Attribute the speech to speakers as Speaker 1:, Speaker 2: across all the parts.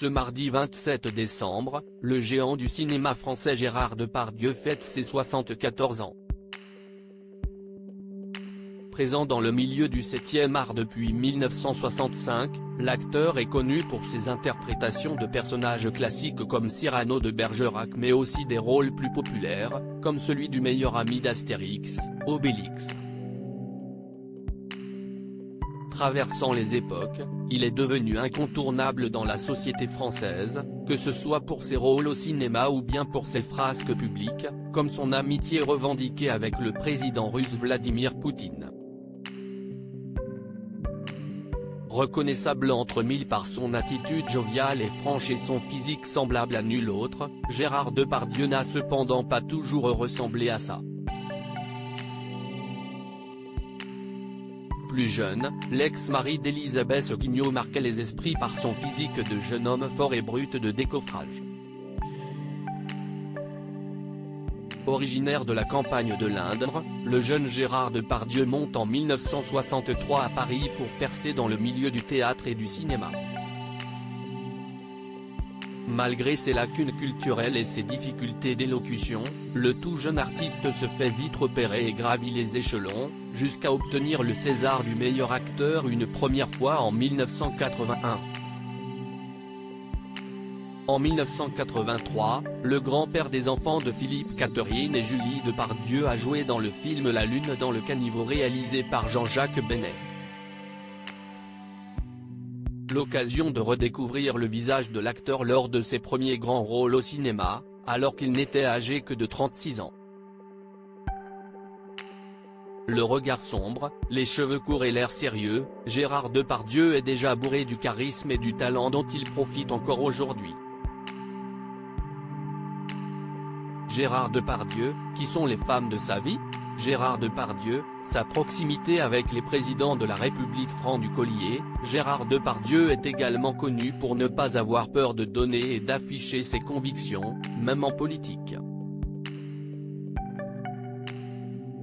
Speaker 1: Ce mardi 27 décembre, le géant du cinéma français Gérard Depardieu fête ses 74 ans. Présent dans le milieu du 7e art depuis 1965, l'acteur est connu pour ses interprétations de personnages classiques comme Cyrano de Bergerac mais aussi des rôles plus populaires, comme celui du meilleur ami d'Astérix, Obélix. Traversant les époques, il est devenu incontournable dans la société française, que ce soit pour ses rôles au cinéma ou bien pour ses frasques publiques, comme son amitié revendiquée avec le président russe Vladimir Poutine. Reconnaissable entre mille par son attitude joviale et franche et son physique semblable à nul autre, Gérard Depardieu n'a cependant pas toujours ressemblé à ça. Plus jeune, l'ex-mari d'Elisabeth Guignot marquait les esprits par son physique de jeune homme fort et brut de décoffrage. Originaire de la campagne de l'Indre, le jeune Gérard Depardieu monte en 1963 à Paris pour percer dans le milieu du théâtre et du cinéma. Malgré ses lacunes culturelles et ses difficultés d'élocution, le tout jeune artiste se fait vite repérer et gravit les échelons, jusqu'à obtenir le César du meilleur acteur une première fois en 1981. En 1983, le grand-père des enfants de Philippe Catherine et Julie Depardieu a joué dans le film La Lune dans le caniveau réalisé par Jean-Jacques Benet. L'occasion de redécouvrir le visage de l'acteur lors de ses premiers grands rôles au cinéma, alors qu'il n'était âgé que de 36 ans. Le regard sombre, les cheveux courts et l'air sérieux, Gérard Depardieu est déjà bourré du charisme et du talent dont il profite encore aujourd'hui. Gérard Depardieu, qui sont les femmes de sa vie ? Gérard Depardieu, sa proximité avec les présidents de la République francs du collier. Gérard Depardieu est également connu pour ne pas avoir peur de donner et d'afficher ses convictions, même en politique.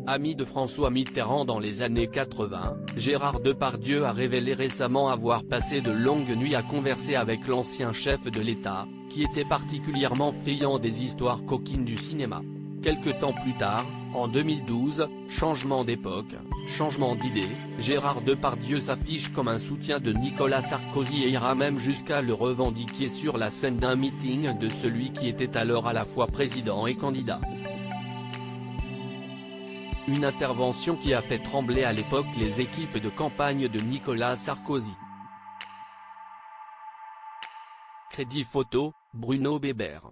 Speaker 1: Ami de François Mitterrand dans les années 80, Gérard Depardieu a révélé récemment avoir passé de longues nuits à converser avec l'ancien chef de l'État, qui était particulièrement friand des histoires coquines du cinéma. Quelque temps plus tard, en 2012, changement d'époque, changement d'idée, Gérard Depardieu s'affiche comme un soutien de Nicolas Sarkozy et ira même jusqu'à le revendiquer sur la scène d'un meeting de celui qui était alors à la fois président et candidat. Une intervention qui a fait trembler à l'époque les équipes de campagne de Nicolas Sarkozy. Crédit photo, Bruno Bébert.